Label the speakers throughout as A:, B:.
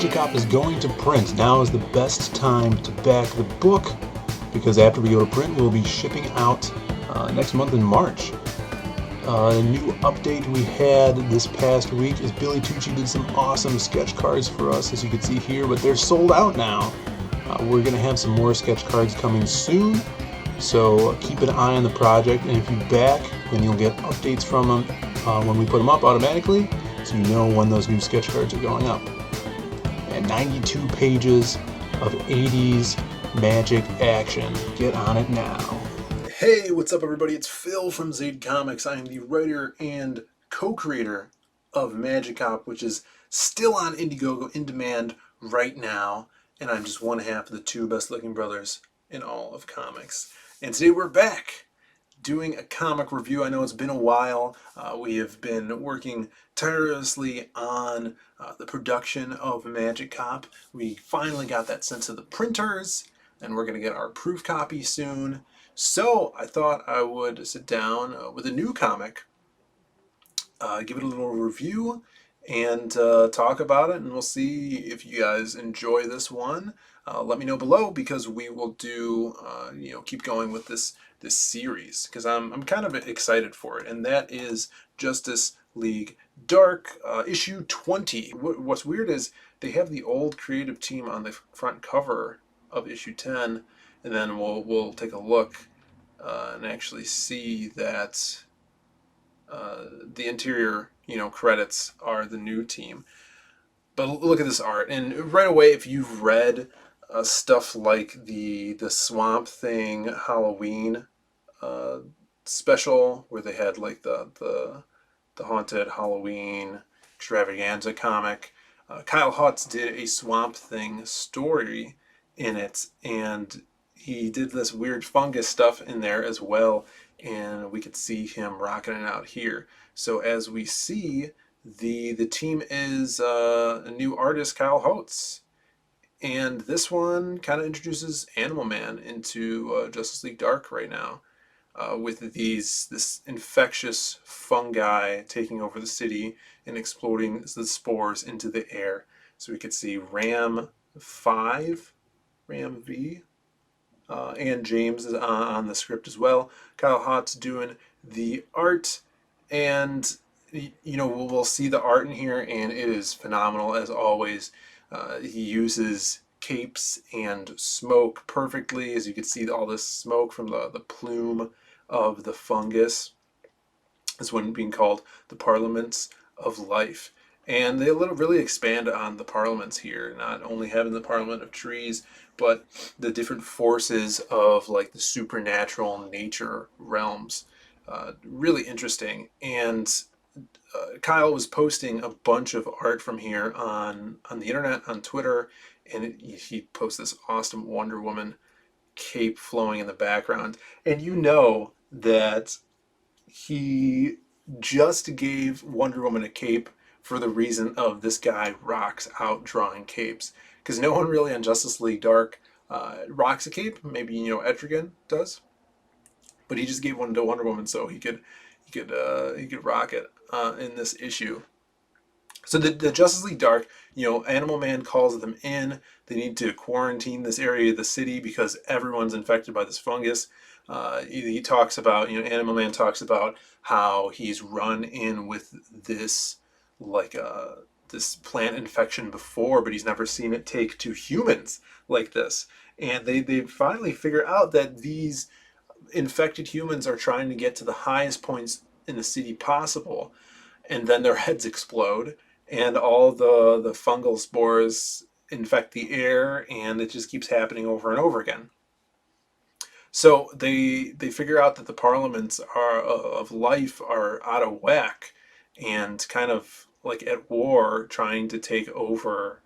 A: Magic Cop is going to print. Now is the best time to back the book because after we go to print, we'll be shipping out next month in March. A new update we had this past week is Billy Tucci did some awesome sketch cards for us, as you can see here, but they're sold out now. We're going to have some more sketch cards coming soon, so keep an eye on the project, and if you back, then you'll get updates from them when we put them up automatically, so you know when those new sketch cards are going up. And 92 pages of 80s magic action. Get on it now. Hey, what's up everybody? It's Phil from Zade Comics. I am the writer and co-creator of Magic Cop, which is still on Indiegogo in demand right now, and I'm just one half of the two best looking brothers in all of comics. And today we're back doing a comic review. I know it's been a while. We have been working tirelessly on the production of Magic Cop. We finally got that sent to the printers, and we're going to get our proof copy soon. So I thought I would sit down with a new comic, give it a little review, and talk about it, and we'll see if you guys enjoy this one. Let me know below, because we will do, keep going with this series, because I'm kind of excited for it, and that is Justice League Dark, issue 20. What's weird is they have the old creative team on the front cover of issue 10, and then we'll take a look and actually see that the interior, credits are the new team. But look at this art, and right away, if you've read stuff like the Swamp Thing Halloween special, where they had like the Haunted Halloween Extravaganza comic, Kyle Hotz did a Swamp Thing story in it, and he did this weird fungus stuff in there as well, and we could see him rocking it out here. So as we see, the team is a new artist, Kyle Hotz, and this one kind of introduces Animal Man into Justice League Dark right now, with this infectious fungi taking over the city and exploding the spores into the air. So we could see Ram V, and James is on the script as well. Kyle Hotz doing the art, and we'll see the art in here, and it is phenomenal as always. He uses capes and smoke perfectly, as you can see all this smoke from the plume of the fungus. This one being called the Parliaments of Life. And they really expand on the parliaments here, not only having the Parliament of Trees, but the different forces of like the supernatural nature realms. Really interesting. And Kyle was posting a bunch of art from here on the internet, on Twitter, and he posted this awesome Wonder Woman cape flowing in the background. And you know that he just gave Wonder Woman a cape for the reason of this guy rocks out drawing capes, because no one really on Justice League Dark rocks a cape. Maybe Etrigan does, but he just gave one to Wonder Woman so he could rock it in this issue. So the Justice League Dark, Animal Man calls them in. They need to quarantine this area of the city because everyone's infected by this fungus. He talks about, Animal Man talks about how he's run in with this this plant infection before, but he's never seen it take to humans like this. And they finally figure out that these infected humans are trying to get to the highest points in the city possible, and then their heads explode, and all the fungal spores infect the air, and it just keeps happening over and over again. So they figure out that the parliaments of life are out of whack and kind of like at war, trying to take over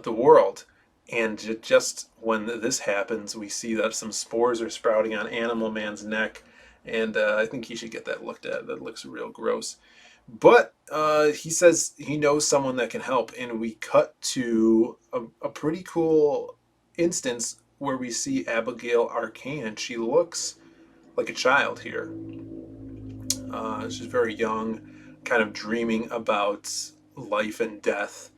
A: the world. And just when this happens, we see that some spores are sprouting on Animal Man's neck, and I think he should get that looked at. That looks real gross. But he says he knows someone that can help, and we cut to a pretty cool instance where we see Abigail Arcane, and she looks like a child here. She's very young, kind of dreaming about life and death,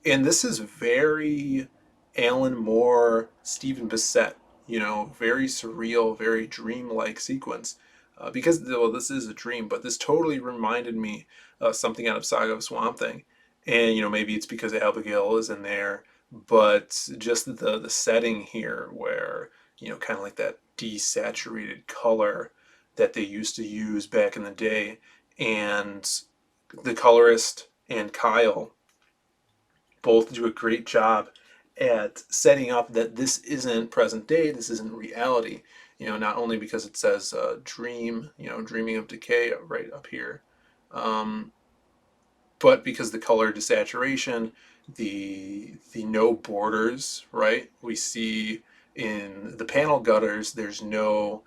A: And this is very Alan Moore, Stephen Bissett, very surreal, very dreamlike sequence. Because, well, this is a dream, but this totally reminded me of something out of Saga of Swamp Thing. And, maybe it's because Abigail is in there, but just the setting here where, kind of like that desaturated color that they used to use back in the day. And the colorist and Kyle both do a great job at setting up that this isn't present day, this isn't reality. Not only because it says dream, dreaming of decay right up here, um, but because the color desaturation, the no borders, right? We see in the panel gutters, there's no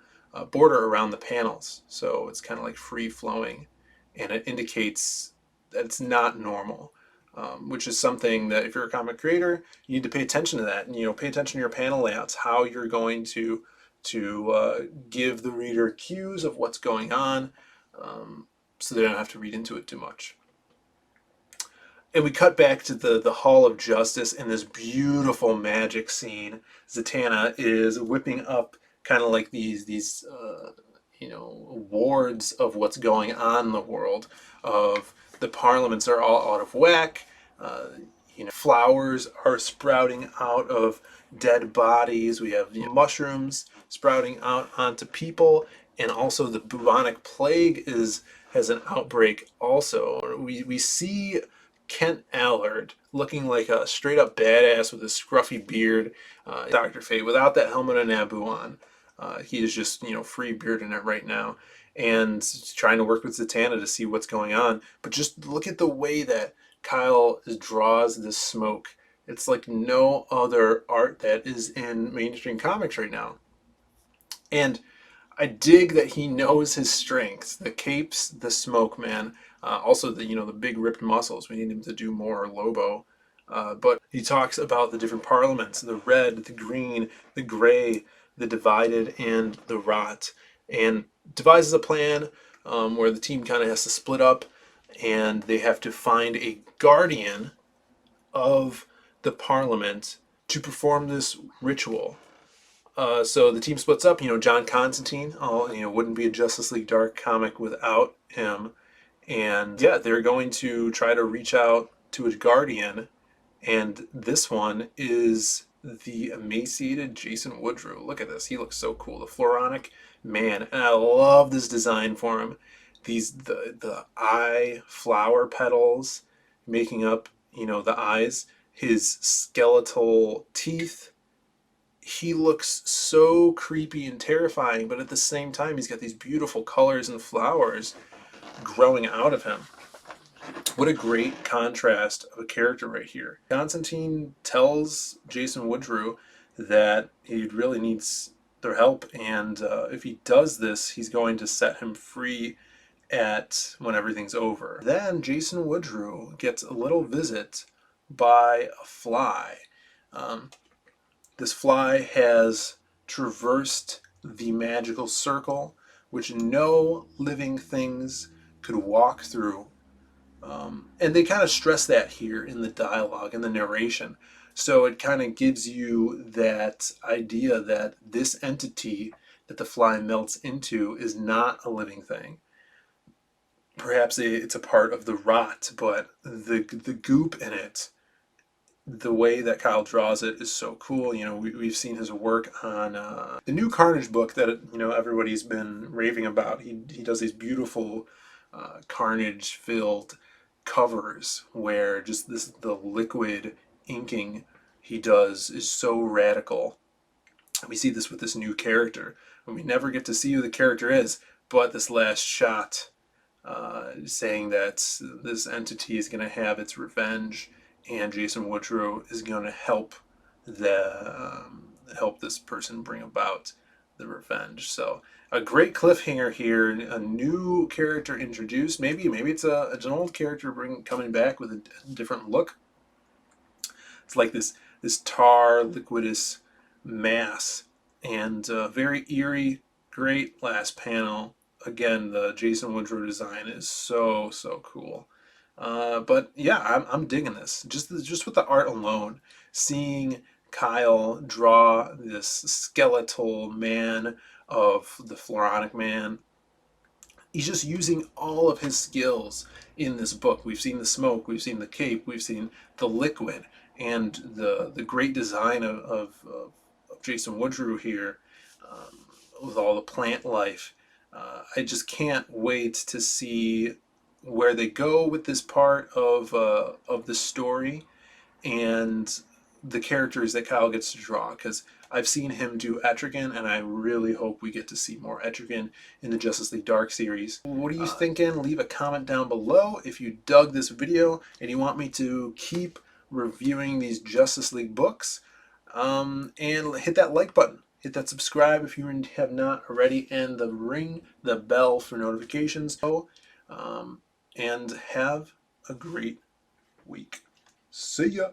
A: border around the panels, so it's kind of like free flowing, and it indicates that it's not normal. Which is something that if you're a comic creator, you need to pay attention to that, and pay attention to your panel layouts, how you're going to give the reader cues of what's going on, so they don't have to read into it too much. And we cut back to the Hall of Justice in this beautiful magic scene. Zatanna is whipping up kind of like these wards of what's going on in the world. Of the parliaments are all out of whack. Flowers are sprouting out of dead bodies. We have mushrooms sprouting out onto people, and also the bubonic plague has an outbreak. Also, we see Kent Allard looking like a straight up badass with a scruffy beard, Dr. Fate, without that helmet of Naboo on. He is just, free bearding it right now and trying to work with Zatanna to see what's going on. But just look at the way that Kyle draws this smoke. It's like no other art that is in mainstream comics right now. And I dig that he knows his strengths: the capes, the smoke, man. Also, the big ripped muscles. We need him to do more Lobo. But he talks about the different parliaments: the red, the green, the gray, the divided, and the rot, and devises a plan where the team kind of has to split up, and they have to find a guardian of the parliament to perform this ritual. So the team splits up. John Constantine, wouldn't be a Justice League Dark comic without him. And yeah, they're going to try to reach out to a guardian. And this one is the emaciated Jason Woodrue. Look at this. He looks so cool. The Floronic Man. And I love this design for him. The eye flower petals making up, the eyes. His skeletal teeth. He looks so creepy and terrifying, but at the same time, he's got these beautiful colors and flowers growing out of him. What a great contrast of a character right here. Constantine tells Jason Woodrue that he really needs their help, and if he does this, he's going to set him free when everything's over. Then Jason Woodrue gets a little visit by a fly. This fly has traversed the magical circle, which no living things could walk through. And they kind of stress that here in the dialogue and the narration. So it kind of gives you that idea that this entity that the fly melts into is not a living thing. Perhaps it's a part of the rot, but the goop in it, the way that Kyle draws it is so cool. We've seen his work on the new Carnage book that everybody's been raving about. He does these beautiful Carnage-filled covers where just the liquid inking he does is so radical. We see this with this new character, and we never get to see who the character is, but this last shot saying that this entity is going to have its revenge, and Jason Woodrue is going to help help this person bring about the revenge. So a great cliffhanger here, a new character introduced. Maybe it's an old character coming back with a different look. It's like this tar liquidous mass, and very eerie. Great last panel. Again, the Jason Woodrue design is so cool. But yeah, I'm digging this. Just with the art alone, seeing Kyle draw this skeletal man of the Floronic Man. He's just using all of his skills in this book. We've seen the smoke, we've seen the cape, we've seen the liquid, and the great design of Jason Woodrue here, with all the plant life. I just can't wait to see where they go with this part of the story and the characters that Kyle gets to draw, because I've seen him do Etrigan, and I really hope we get to see more Etrigan in the Justice League Dark series. What are you thinking? Leave a comment down below if you dug this video and you want me to keep reviewing these Justice League books. And hit that like button. Hit that subscribe if you have not already, and ring the bell for notifications. And have a great week. See ya.